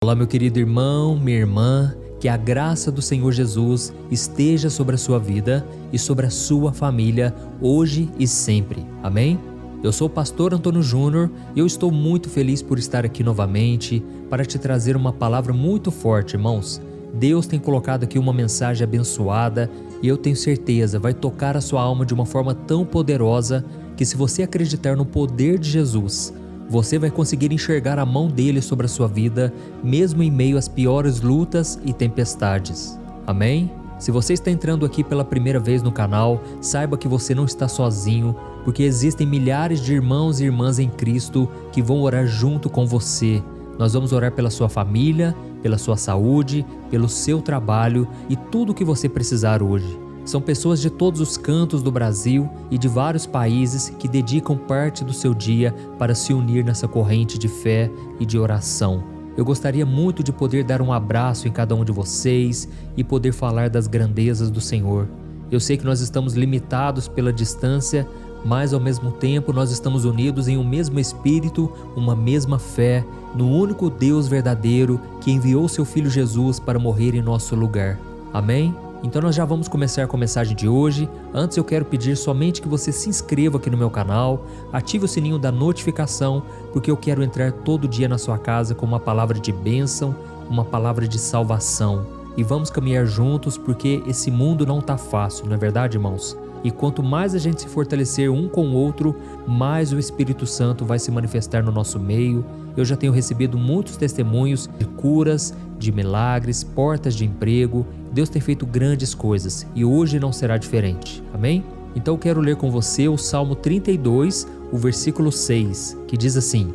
Olá, meu querido irmão, minha irmã, que a graça do Senhor Jesus esteja sobre a sua vida e sobre a sua família, hoje e sempre. Amém? Eu sou o pastor Antônio Júnior e eu estou muito feliz por estar aqui novamente para te trazer uma palavra muito forte, irmãos. Deus tem colocado aqui uma mensagem abençoada e eu tenho certeza vai tocar a sua alma de uma forma tão poderosa que, se você acreditar no poder de Jesus, você vai conseguir enxergar a mão dele sobre a sua vida, mesmo em meio às piores lutas e tempestades. Amém? Se você está entrando aqui pela primeira vez no canal, saiba que você não está sozinho, porque existem milhares de irmãos e irmãs em Cristo que vão orar junto com você. Nós vamos orar pela sua família, pela sua saúde, pelo seu trabalho e tudo o que você precisar hoje. São pessoas de todos os cantos do Brasil e de vários países que dedicam parte do seu dia para se unir nessa corrente de fé e de oração. Eu gostaria muito de poder dar um abraço em cada um de vocês e poder falar das grandezas do Senhor. Eu sei que nós estamos limitados pela distância, mas ao mesmo tempo nós estamos unidos em um mesmo Espírito, uma mesma fé, no único Deus verdadeiro que enviou seu Filho Jesus para morrer em nosso lugar. Amém? Então nós já vamos começar com a mensagem de hoje. Antes eu quero pedir somente que você se inscreva aqui no meu canal, ative o sininho da notificação, porque eu quero entrar todo dia na sua casa com uma palavra de bênção, uma palavra de salvação. E vamos caminhar juntos, porque esse mundo não está fácil, não é verdade, irmãos? E quanto mais a gente se fortalecer um com o outro, mais o Espírito Santo vai se manifestar no nosso meio. Eu já tenho recebido muitos testemunhos de curas, de milagres, portas de emprego. Deus tem feito grandes coisas e hoje não será diferente. Amém? Então eu quero ler com você o Salmo 32, o versículo 6, que diz assim: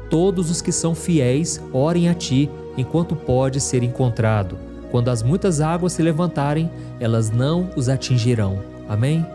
Todos os que são fiéis orem a ti enquanto pode ser encontrado. Quando as muitas águas se levantarem, elas não os atingirão. Amém?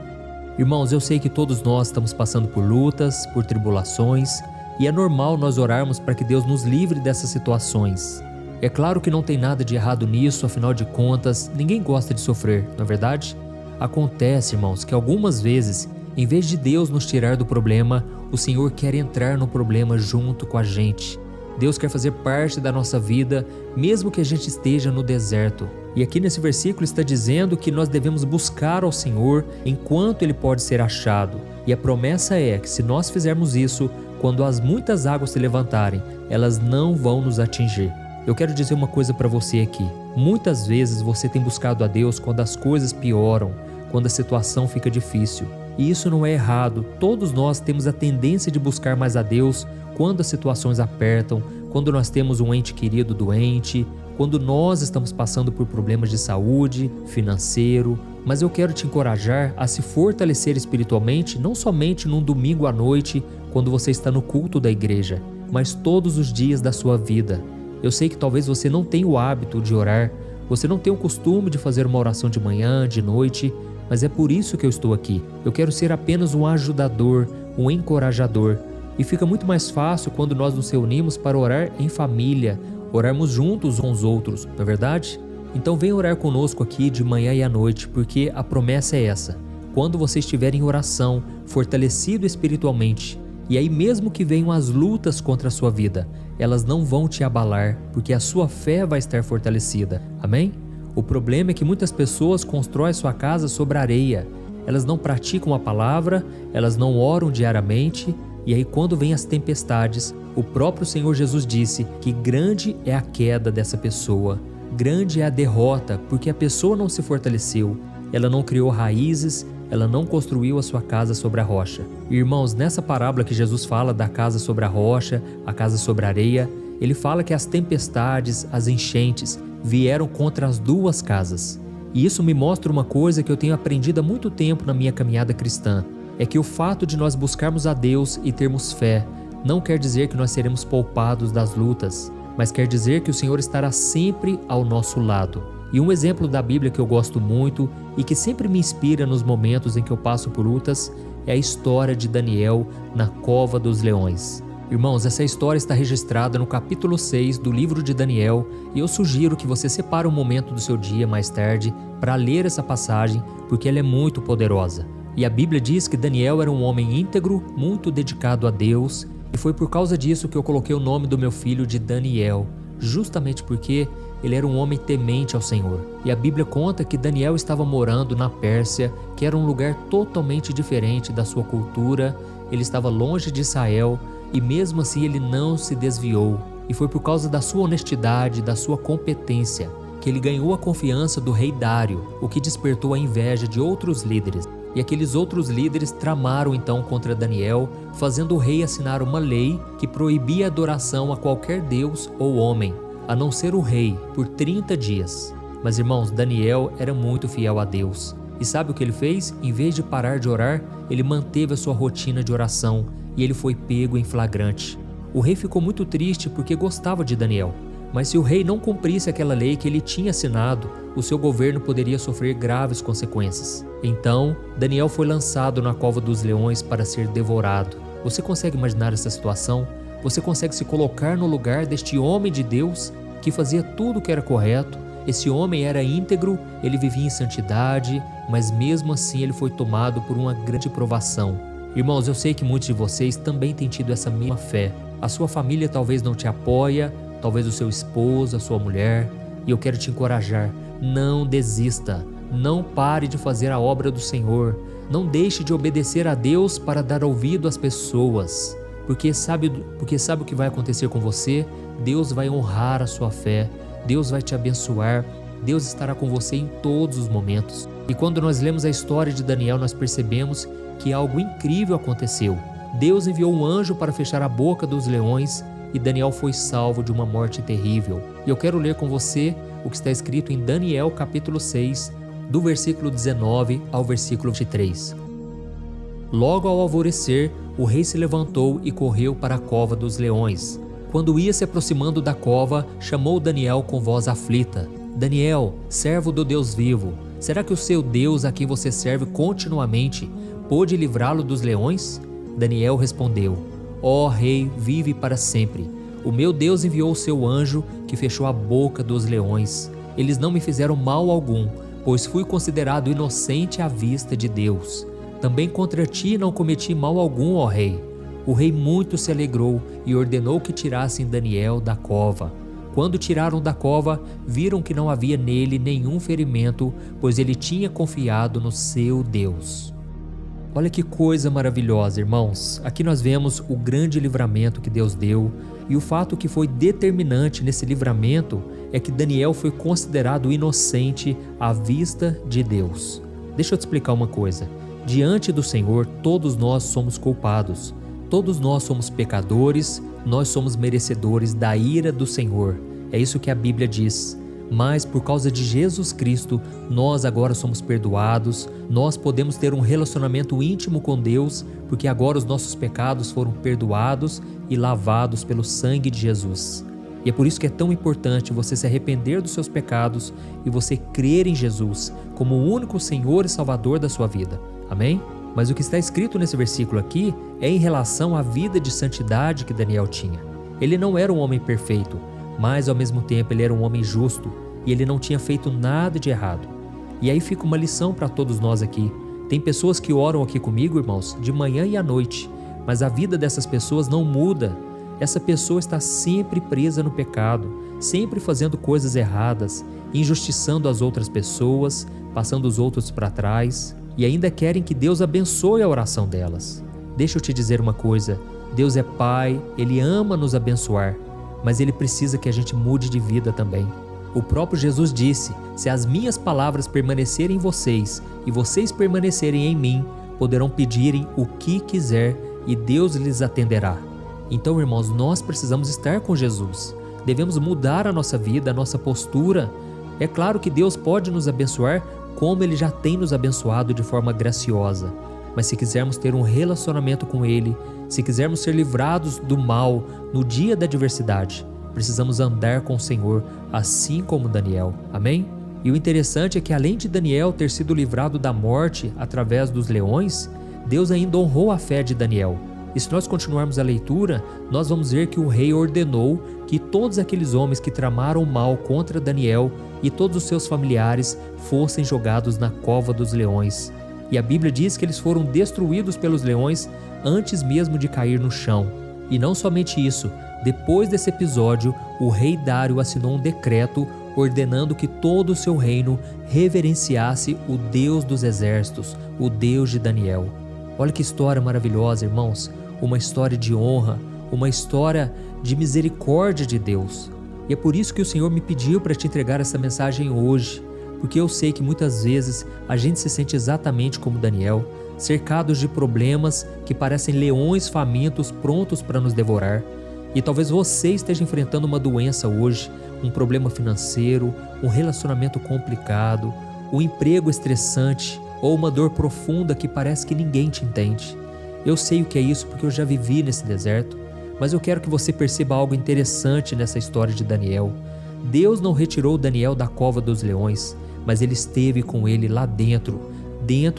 Irmãos, eu sei que todos nós estamos passando por lutas, por tribulações, e é normal nós orarmos para que Deus nos livre dessas situações. É claro que não tem nada de errado nisso, afinal de contas, ninguém gosta de sofrer, não é verdade? Acontece, irmãos, que algumas vezes, em vez de Deus nos tirar do problema, o Senhor quer entrar no problema junto com a gente. Deus quer fazer parte da nossa vida, mesmo que a gente esteja no deserto. E aqui nesse versículo está dizendo que nós devemos buscar ao Senhor enquanto Ele pode ser achado. E a promessa é que, se nós fizermos isso, quando as muitas águas se levantarem, elas não vão nos atingir. Eu quero dizer uma coisa para você aqui. Muitas vezes você tem buscado a Deus quando as coisas pioram, quando a situação fica difícil. E isso não é errado. Todos nós temos a tendência de buscar mais a Deus quando as situações apertam, quando nós temos um ente querido doente, quando nós estamos passando por problemas de saúde, financeiro. Mas eu quero te encorajar a se fortalecer espiritualmente, não somente num domingo à noite, quando você está no culto da igreja, mas todos os dias da sua vida. Eu sei que talvez você não tenha o hábito de orar, você não tem o costume de fazer uma oração de manhã, de noite, mas é por isso que eu estou aqui. Eu quero ser apenas um ajudador, um encorajador. E fica muito mais fácil quando nós nos reunimos para orar em família, orarmos juntos uns aos outros, não é verdade? Então vem orar conosco aqui de manhã e à noite, porque a promessa é essa. Quando você estiver em oração, fortalecido espiritualmente, e aí mesmo que venham as lutas contra a sua vida, elas não vão te abalar, porque a sua fé vai estar fortalecida. Amém? O problema é que muitas pessoas constroem sua casa sobre areia. Elas não praticam a palavra, elas não oram diariamente, e aí quando vem as tempestades, o próprio Senhor Jesus disse que grande é a queda dessa pessoa, grande é a derrota, porque a pessoa não se fortaleceu, ela não criou raízes, ela não construiu a sua casa sobre a rocha. Irmãos, nessa parábola que Jesus fala da casa sobre a rocha, a casa sobre a areia, ele fala que as tempestades, as enchentes, vieram contra as duas casas. E isso me mostra uma coisa que eu tenho aprendido há muito tempo na minha caminhada cristã. É que o fato de nós buscarmos a Deus e termos fé não quer dizer que nós seremos poupados das lutas, mas quer dizer que o Senhor estará sempre ao nosso lado. E um exemplo da Bíblia que eu gosto muito e que sempre me inspira nos momentos em que eu passo por lutas é a história de Daniel na cova dos leões. Irmãos, essa história está registrada no capítulo 6 do livro de Daniel e eu sugiro que você separe um momento do seu dia mais tarde para ler essa passagem, porque ela é muito poderosa. E a Bíblia diz que Daniel era um homem íntegro, muito dedicado a Deus, e foi por causa disso que eu coloquei o nome do meu filho de Daniel, justamente porque ele era um homem temente ao Senhor. E a Bíblia conta que Daniel estava morando na Pérsia, que era um lugar totalmente diferente da sua cultura. Ele estava longe de Israel e mesmo assim ele não se desviou. E foi por causa da sua honestidade, da sua competência, que ele ganhou a confiança do rei Dário, o que despertou a inveja de outros líderes. E aqueles outros líderes tramaram então contra Daniel, fazendo o rei assinar uma lei que proibia a adoração a qualquer deus ou homem, a não ser o rei, por 30 dias. Mas irmãos, Daniel era muito fiel a Deus. E sabe o que ele fez? Em vez de parar de orar, ele manteve a sua rotina de oração e ele foi pego em flagrante. O rei ficou muito triste porque gostava de Daniel. Mas se o rei não cumprisse aquela lei que ele tinha assinado, o seu governo poderia sofrer graves consequências. Então, Daniel foi lançado na cova dos leões para ser devorado. Você consegue imaginar essa situação? Você consegue se colocar no lugar deste homem de Deus que fazia tudo o que era correto? Esse homem era íntegro, ele vivia em santidade, mas mesmo assim ele foi tomado por uma grande provação. Irmãos, eu sei que muitos de vocês também têm tido essa mesma fé. A sua família talvez não te apoia, talvez o seu esposo, a sua mulher, e eu quero te encorajar, não desista, não pare de fazer a obra do Senhor, não deixe de obedecer a Deus para dar ouvido às pessoas, porque sabe o que vai acontecer com você? Deus vai honrar a sua fé, Deus vai te abençoar, Deus estará com você em todos os momentos. E quando nós lemos a história de Daniel, nós percebemos que algo incrível aconteceu. Deus enviou um anjo para fechar a boca dos leões e Daniel foi salvo de uma morte terrível. E eu quero ler com você o que está escrito em Daniel capítulo 6, do versículo 19 ao versículo 23. Logo ao alvorecer, o rei se levantou e correu para a cova dos leões. Quando ia se aproximando da cova, chamou Daniel com voz aflita: Daniel, servo do Deus vivo, será que o seu Deus, a quem você serve continuamente, pôde livrá-lo dos leões? Daniel respondeu: Ó rei, vive para sempre. O meu Deus enviou o seu anjo que fechou a boca dos leões. Eles não me fizeram mal algum, pois fui considerado inocente à vista de Deus. Também contra ti não cometi mal algum, ó rei. O rei muito se alegrou e ordenou que tirassem Daniel da cova. Quando tiraram da cova, viram que não havia nele nenhum ferimento, pois ele tinha confiado no seu Deus. Olha que coisa maravilhosa, irmãos. Aqui nós vemos o grande livramento que Deus deu, e o fato que foi determinante nesse livramento é que Daniel foi considerado inocente à vista de Deus. Deixa eu te explicar uma coisa. Diante do Senhor, todos nós somos culpados. Todos nós somos pecadores, nós somos merecedores da ira do Senhor. É isso que a Bíblia diz. Mas por causa de Jesus Cristo, nós agora somos perdoados, nós podemos ter um relacionamento íntimo com Deus, porque agora os nossos pecados foram perdoados e lavados pelo sangue de Jesus. E é por isso que é tão importante você se arrepender dos seus pecados e você crer em Jesus como o único Senhor e Salvador da sua vida. Amém? Mas o que está escrito nesse versículo aqui é em relação à vida de santidade que Daniel tinha. Ele não era um homem perfeito, mas ao mesmo tempo ele era um homem justo e ele não tinha feito nada de errado. E aí fica uma lição para todos nós aqui. Tem pessoas que oram aqui comigo, irmãos, de manhã e à noite, mas a vida dessas pessoas não muda. Essa pessoa está sempre presa no pecado, sempre fazendo coisas erradas, injustiçando as outras pessoas, passando os outros para trás, e ainda querem que Deus abençoe a oração delas. Deixa eu te dizer uma coisa, Deus é Pai, Ele ama nos abençoar, mas Ele precisa que a gente mude de vida também. O próprio Jesus disse: se as minhas palavras permanecerem em vocês e vocês permanecerem em mim, poderão pedirem o que quiser e Deus lhes atenderá. Então, irmãos, nós precisamos estar com Jesus. Devemos mudar a nossa vida, a nossa postura. É claro que Deus pode nos abençoar como Ele já tem nos abençoado de forma graciosa. Mas se quisermos ter um relacionamento com Ele, se quisermos ser livrados do mal no dia da adversidade, precisamos andar com o Senhor, assim como Daniel. Amém? E o interessante é que além de Daniel ter sido livrado da morte através dos leões, Deus ainda honrou a fé de Daniel. E se nós continuarmos a leitura, nós vamos ver que o rei ordenou que todos aqueles homens que tramaram mal contra Daniel e todos os seus familiares fossem jogados na cova dos leões. E a Bíblia diz que eles foram destruídos pelos leões antes mesmo de cair no chão. E não somente isso, Depois desse episódio, o rei Dário assinou um decreto ordenando que todo o seu reino reverenciasse o Deus dos exércitos, o Deus de Daniel. Olha que história maravilhosa, irmãos. Uma história de honra, uma história de misericórdia de Deus. E é por isso que o Senhor me pediu para te entregar essa mensagem hoje, porque eu sei que muitas vezes a gente se sente exatamente como Daniel, cercados de problemas que parecem leões famintos prontos para nos devorar. E talvez você esteja enfrentando uma doença hoje, um problema financeiro, um relacionamento complicado, um emprego estressante ou uma dor profunda que parece que ninguém te entende. Eu sei o que é isso porque eu já vivi nesse deserto, mas eu quero que você perceba algo interessante nessa história de Daniel. Deus não retirou Daniel da cova dos leões, mas ele esteve com ele lá dentro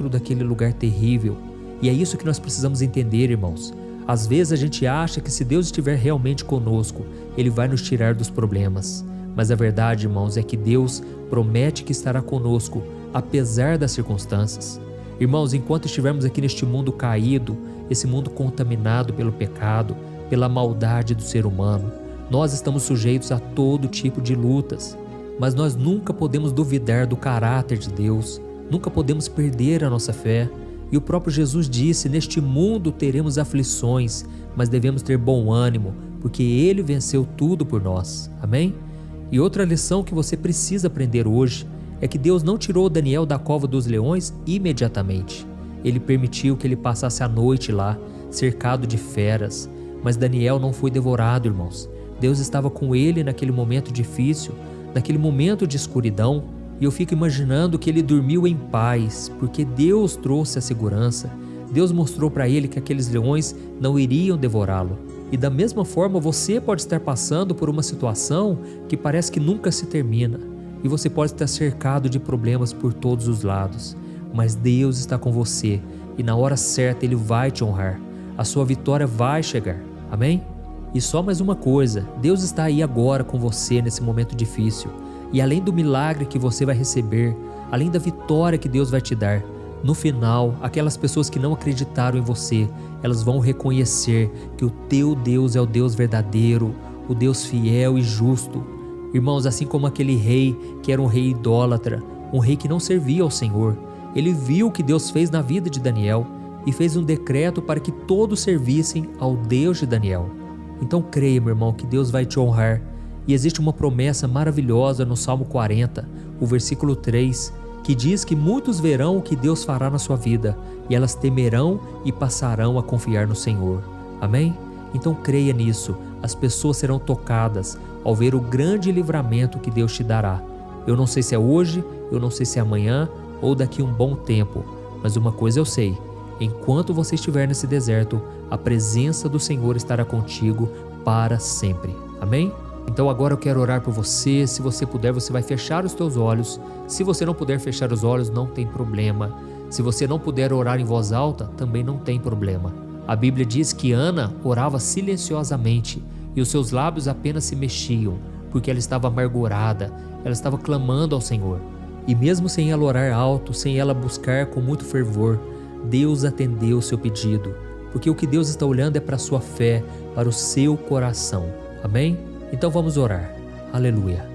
daquele lugar terrível. E é isso que nós precisamos entender, irmãos. Às vezes a gente acha que se Deus estiver realmente conosco, Ele vai nos tirar dos problemas. Mas a verdade, irmãos, é que Deus promete que estará conosco, apesar das circunstâncias. Irmãos, enquanto estivermos aqui neste mundo caído, esse mundo contaminado pelo pecado, pela maldade do ser humano, nós estamos sujeitos a todo tipo de lutas. Mas nós nunca podemos duvidar do caráter de Deus, nunca podemos perder a nossa fé. E o próprio Jesus disse: neste mundo teremos aflições, mas devemos ter bom ânimo, porque Ele venceu tudo por nós. Amém? E outra lição que você precisa aprender hoje é que Deus não tirou Daniel da cova dos leões imediatamente. Ele permitiu que ele passasse a noite lá, cercado de feras. Mas Daniel não foi devorado, irmãos. Deus estava com ele naquele momento difícil, naquele momento de escuridão. E eu fico imaginando que ele dormiu em paz, porque Deus trouxe a segurança. Deus mostrou para ele que aqueles leões não iriam devorá-lo. E da mesma forma você pode estar passando por uma situação que parece que nunca se termina. E você pode estar cercado de problemas por todos os lados. Mas Deus está com você e na hora certa Ele vai te honrar. A sua vitória vai chegar. Amém? E só mais uma coisa, Deus está aí agora com você nesse momento difícil. E além do milagre que você vai receber, além da vitória que Deus vai te dar, no final, aquelas pessoas que não acreditaram em você, elas vão reconhecer que o teu Deus é o Deus verdadeiro, o Deus fiel e justo. Irmãos, assim como aquele rei que era um rei idólatra, um rei que não servia ao Senhor, ele viu o que Deus fez na vida de Daniel e fez um decreto para que todos servissem ao Deus de Daniel. Então creia, meu irmão, que Deus vai te honrar. E existe uma promessa maravilhosa no Salmo 40, o versículo 3, que diz que muitos verão o que Deus fará na sua vida, e elas temerão e passarão a confiar no Senhor. Amém? Então creia nisso, as pessoas serão tocadas ao ver o grande livramento que Deus te dará. Eu não sei se é hoje, eu não sei se é amanhã ou daqui a um bom tempo, mas uma coisa eu sei: enquanto você estiver nesse deserto, a presença do Senhor estará contigo para sempre. Amém? Então agora eu quero orar por você. Se você puder, você vai fechar os teus olhos. Se você não puder fechar os olhos, não tem problema. Se você não puder orar em voz alta, também não tem problema. A Bíblia diz que Ana orava silenciosamente e os seus lábios apenas se mexiam, porque ela estava amargurada, ela estava clamando ao Senhor. E mesmo sem ela orar alto, sem ela buscar com muito fervor, Deus atendeu o seu pedido, porque o que Deus está olhando é para a sua fé, para o seu coração. Amém? Então vamos orar. Aleluia.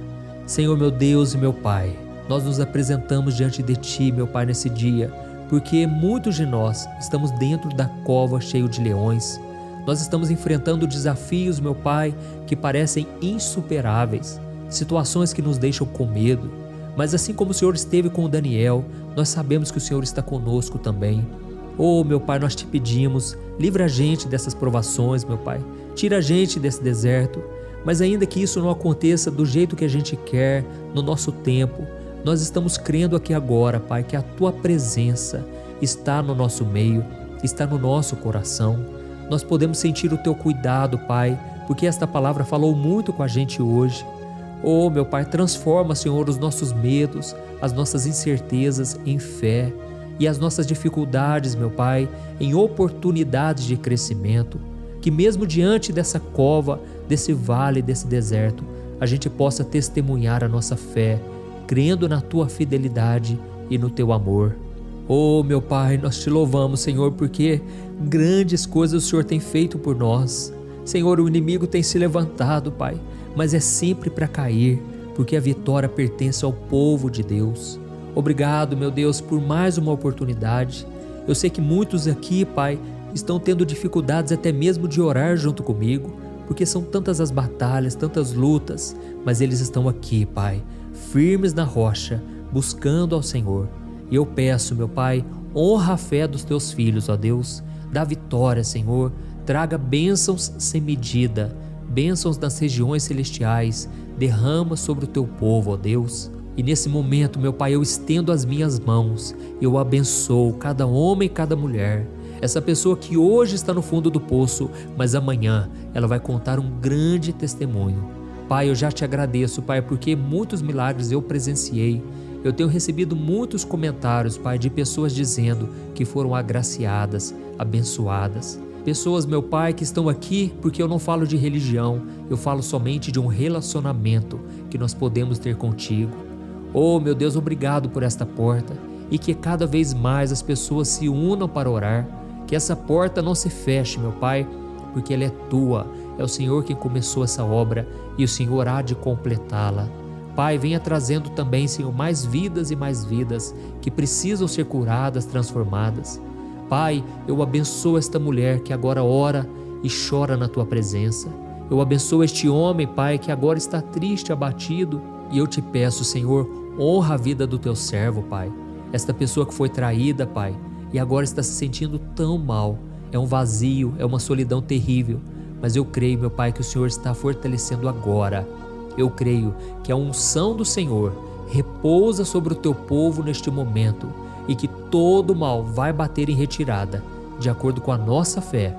Senhor, meu Deus e meu Pai, nós nos apresentamos diante de Ti, meu Pai, nesse dia, porque muitos de nós estamos dentro da cova cheio de leões. Nós estamos enfrentando desafios, meu Pai, que parecem insuperáveis, situações que nos deixam com medo. Mas assim como o Senhor esteve com Daniel, nós sabemos que o Senhor está conosco também. Oh, meu Pai, nós te pedimos, livra a gente dessas provações, meu Pai. Tira a gente desse deserto. Mas ainda que isso não aconteça do jeito que a gente quer, no nosso tempo, nós estamos crendo aqui agora, Pai, que a Tua presença está no nosso meio, está no nosso coração. Nós podemos sentir o Teu cuidado, Pai, porque esta palavra falou muito com a gente hoje. Oh, meu Pai, transforma, Senhor, os nossos medos, as nossas incertezas em fé e as nossas dificuldades, meu Pai, em oportunidades de crescimento. Que mesmo diante dessa cova, desse vale, desse deserto, a gente possa testemunhar a nossa fé, crendo na Tua fidelidade e no Teu amor. Oh, meu Pai, nós Te louvamos, Senhor, porque grandes coisas o Senhor tem feito por nós. Senhor, o inimigo tem se levantado, Pai, mas é sempre para cair, porque a vitória pertence ao povo de Deus. Obrigado, meu Deus, por mais uma oportunidade. Eu sei que muitos aqui, Pai, estão tendo dificuldades até mesmo de orar junto comigo, porque são tantas as batalhas, tantas lutas, mas eles estão aqui, Pai, firmes na rocha, buscando ao Senhor. E eu peço, meu Pai, honra a fé dos teus filhos, ó Deus, dá vitória, Senhor, traga bênçãos sem medida, bênçãos das regiões celestiais, derrama sobre o teu povo, ó Deus. E nesse momento, meu Pai, eu estendo as minhas mãos, eu abençoo cada homem e cada mulher, essa pessoa que hoje está no fundo do poço, mas amanhã ela vai contar um grande testemunho. Pai, eu já te agradeço, Pai, porque muitos milagres eu presenciei. Eu tenho recebido muitos comentários, Pai, de pessoas dizendo que foram agraciadas, abençoadas. Pessoas, meu Pai, que estão aqui porque eu não falo de religião, eu falo somente de um relacionamento que nós podemos ter contigo. Oh, meu Deus, obrigado por esta porta e que cada vez mais as pessoas se unam para orar, que essa porta não se feche, meu Pai, porque ela é tua, é o Senhor quem começou essa obra e o Senhor há de completá-la. Pai, venha trazendo também, Senhor, mais vidas que precisam ser curadas, transformadas. Pai, eu abençoo esta mulher que agora ora e chora na tua presença. Eu abençoo este homem, Pai, que agora está triste, abatido, e eu te peço, Senhor, honra a vida do teu servo, Pai. Esta pessoa que foi traída, Pai, e agora está se sentindo tão mal. É um vazio, é uma solidão terrível. Mas eu creio, meu Pai, que o Senhor está fortalecendo agora. Eu creio que a unção do Senhor repousa sobre o teu povo neste momento e que todo mal vai bater em retirada, de acordo com a nossa fé.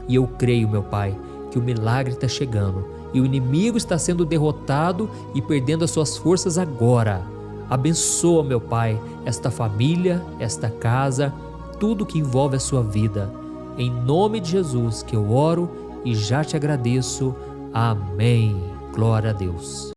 E eu creio, meu Pai, que o milagre está chegando e o inimigo está sendo derrotado e perdendo as suas forças agora. Abençoa, meu Pai, esta família, esta casa, tudo que envolve a sua vida. Em nome de Jesus que eu oro e já te agradeço. Amém. Glória a Deus.